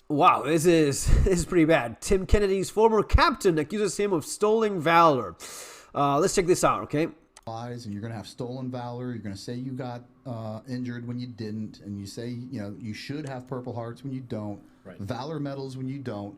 Wow, this is pretty bad. Tim Kennedy's former captain accuses him of stolen valor. Let's check this out, okay? Lies, and you're going to have stolen valor. You're going to say you got injured when you didn't, and you say you should have Purple Hearts when you don't. Right. Valor medals when you don't.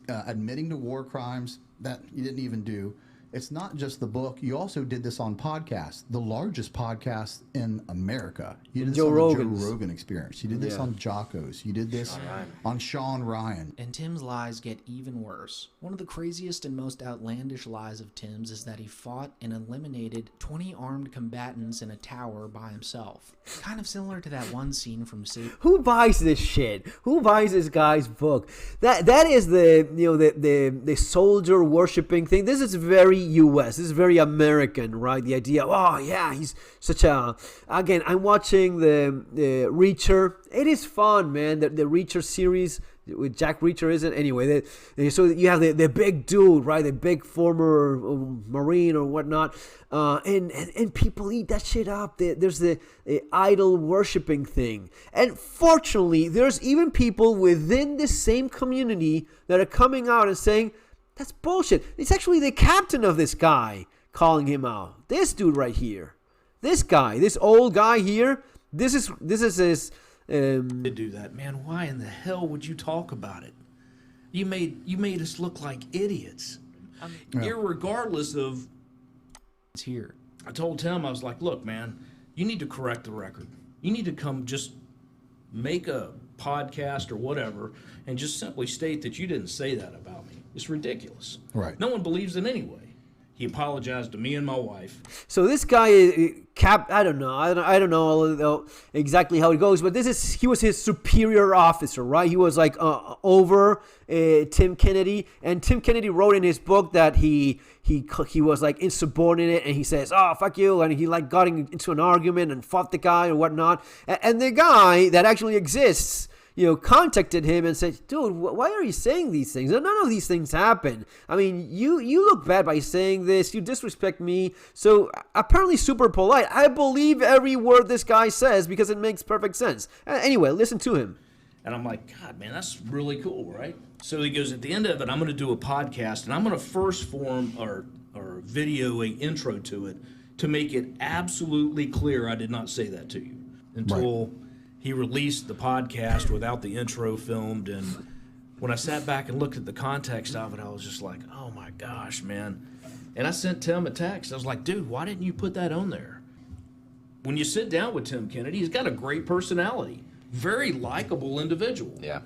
Admitting to war crimes that you didn't even do. It's not just the book. You also did this on podcasts, the largest podcast in America. You did this on the Joe Rogan Experience. You did this on Jocko's. You did this on Sean Ryan. And Tim's lies get even worse. One of the craziest and most outlandish lies of Tim's is that he fought and eliminated 20 armed combatants in a tower by himself. Kind of similar to that one scene from Who buys this shit? Who buys this guy's book? That is the soldier worshipping thing. This is very U.S. This is very American, right? The idea, oh yeah, he's such a. Again, I'm watching the Reacher. It is fun, man. The Reacher series with Jack Reacher, isn't anyway? So you have the big dude, right? The big former Marine or whatnot, and people eat that shit up. There's the idol worshipping thing, and fortunately, there's even people within the same community that are coming out and saying, that's bullshit. It's actually the captain of this guy calling him out. This dude right here. This guy. This old guy here. This is his... To do that, man. Why in the hell would you talk about it? You made us look like idiots. Irregardless of... It's here. I told Tim, I was like, look, man, you need to correct the record. You need to come just make a podcast or whatever and just simply state that you didn't say that about me. It's ridiculous. Right. No one believes it anyway. He apologized to me and my wife. So this guy, I don't know exactly how it goes, but he was his superior officer, right? He was like over Tim Kennedy, and Tim Kennedy wrote in his book that he was like insubordinate, and he says, "Oh, fuck you," and he like got into an argument and fought the guy and whatnot, and the guy that actually exists, contacted him and said, dude, why are you saying these things? None of these things happen. I mean, you look bad by saying this. You disrespect me. So apparently super polite. I believe every word this guy says because it makes perfect sense. Anyway, listen to him. And I'm like, God, man, that's really cool, right? So he goes, at the end of it, I'm going to do a podcast, and I'm going to first form or video an intro to it to make it absolutely clear I did not say that to you until... Right. He released the podcast without the intro filmed, and when I sat back and looked at the context of it, I was just like, oh my gosh, man. And I sent Tim a text. I was like, dude, why didn't you put that on there? When you sit down with Tim Kennedy, he's got a great personality. Very likable individual. Yeah.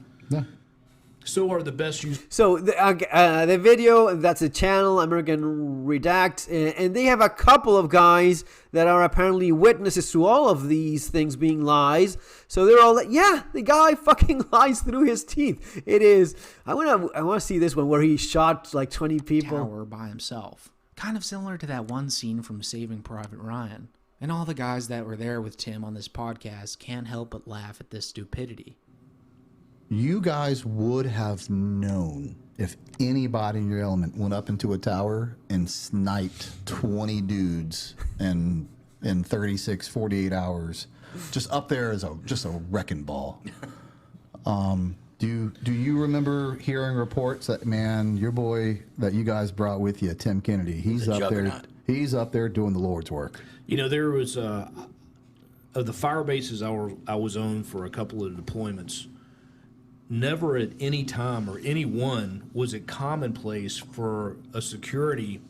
So are the best users. So the video, that's a channel, American Redact, and they have a couple of guys that are apparently witnesses to all of these things being lies. So they're all like, yeah, the guy fucking lies through his teeth. It is. I want to see this one where he shot like 20 people. Tower by himself. Kind of similar to that one scene from Saving Private Ryan. And all the guys that were there with Tim on this podcast can't help but laugh at this stupidity. You guys would have known if anybody in your element went up into a tower and sniped 20 dudes in 36, 48 hours, just up there as just a wrecking ball. Do you remember hearing reports that, man, your boy that you guys brought with you, Tim Kennedy, he's up there doing the Lord's work. There was of the fire bases I was on for a couple of deployments. Never at any time or anyone was it commonplace for a security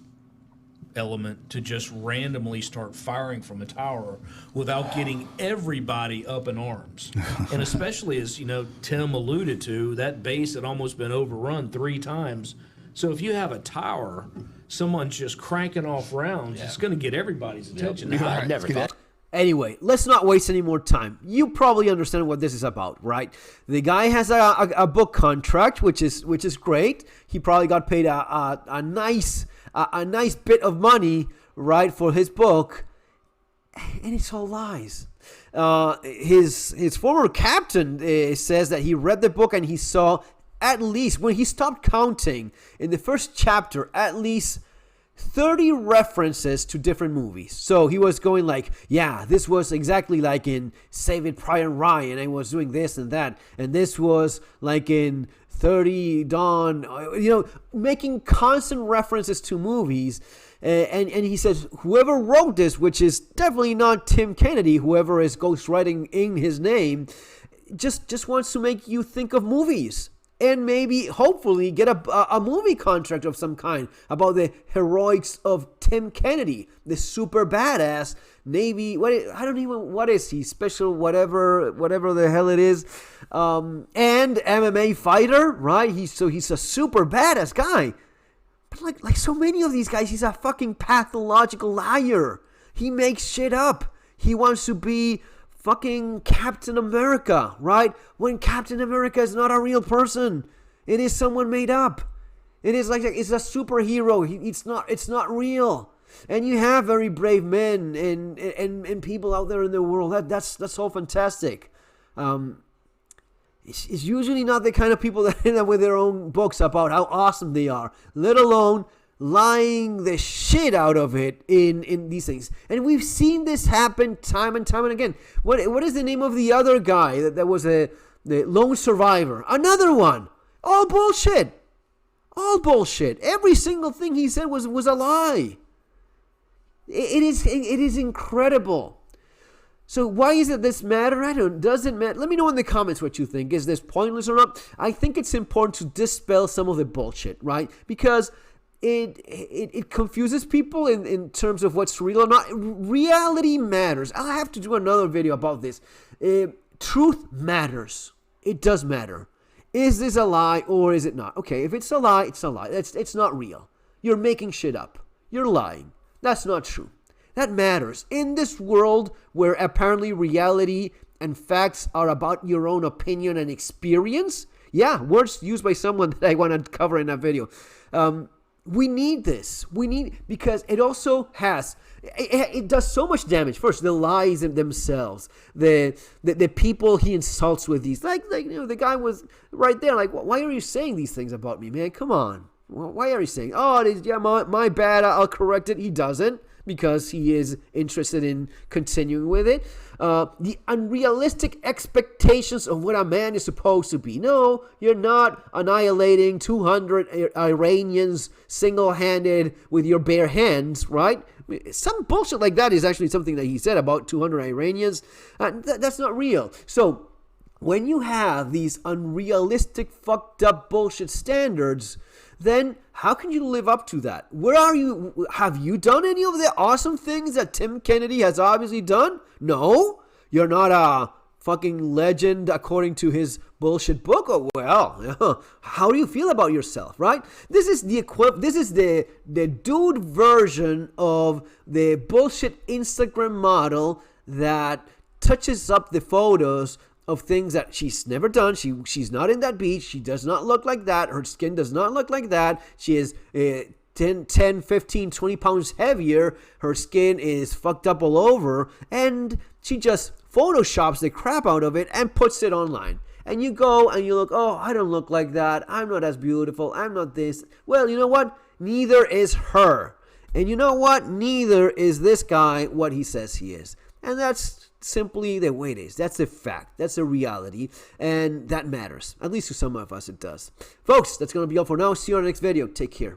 element to just randomly start firing from a tower without getting everybody up in arms. And especially as, Tim alluded to, that base had almost been overrun 3 times. So if you have a tower, someone's just cranking off rounds, it's going to get everybody's attention. I never thought. Anyway, let's not waste any more time. You probably understand what this is about, right? The guy has a book contract, which is great. He probably got paid a nice bit of money, right, for his book, and it's all lies. His former captain says that he read the book and he saw, at least when he stopped counting in the first chapter, at least 30 references to different movies. So he was going like, yeah, this was exactly like in Saving Private Ryan. I was doing this and that. And this was like in 30 Dawn, making constant references to movies. And he says, whoever wrote this, which is definitely not Tim Kennedy, whoever is ghostwriting in his name, just wants to make you think of movies. And maybe, hopefully, get a movie contract of some kind about the heroics of Tim Kennedy, the super badass Navy. What is he? Special whatever the hell it is, and MMA fighter, right? He's a super badass guy. But like so many of these guys, he's a fucking pathological liar. He makes shit up. He wants to be fucking Captain America, right? When Captain America is not a real person. It is someone made up. It is like it's a superhero. It's not real. And you have very brave men and people out there in the world. That's all fantastic. It's usually not the kind of people that end up with their own books about how awesome they are, let alone lying the shit out of it in these things. And we've seen this happen time and time and again. What is the name of the other guy that was the lone survivor? Another one. All bullshit. All bullshit. Every single thing he said was a lie. It is incredible. So why is it this matter? Does it matter? Let me know in the comments what you think. Is this pointless or not? I think it's important to dispel some of the bullshit, right? Because it confuses people in terms of what's real or not. Reality matters. I'll have to do another video about this. Truth matters. It does matter. Is this a lie or is it not? Okay, if it's a lie, it's a lie. It's not real. You're making shit up. You're lying. That's not true. That matters. In this world where apparently reality and facts are about your own opinion and experience, yeah, words used by someone that I want to cover in that video. We need this. Because it also has, it does so much damage. First, the lies themselves, the people he insults with these, like the guy was right there. Like, why are you saying these things about me, man? Come on. Why are you saying? My bad. I'll correct it. He doesn't, because he is interested in continuing with it. The unrealistic expectations of what a man is supposed to be. No, you're not annihilating 200 Iranians single-handed with your bare hands, right? Some bullshit like that is actually something that he said about 200 Iranians. That's not real. So when you have these unrealistic, fucked up bullshit standards, then how can you live up to that? Where are you? Have you done any of the awesome things that Tim Kennedy has obviously done? No. You're not a fucking legend according to his bullshit book. Oh, well, how do you feel about yourself, right? This is the dude version of the bullshit Instagram model that touches up the photos of things that she's never done. She's not in that beach. She does not look like that. Her skin does not look like that. She is 10, 15, 20 pounds heavier. Her skin is fucked up all over. And she just photoshops the crap out of it and puts it online. And you go and you look, oh, I don't look like that. I'm not as beautiful. I'm not this. Well, you know what? Neither is her. And you know what? Neither is this guy what he says he is. And that's simply the way it is. That's a fact. That's a reality. And that matters. At least to some of us it does. Folks, that's going to be all for now. See you on the next video. Take care.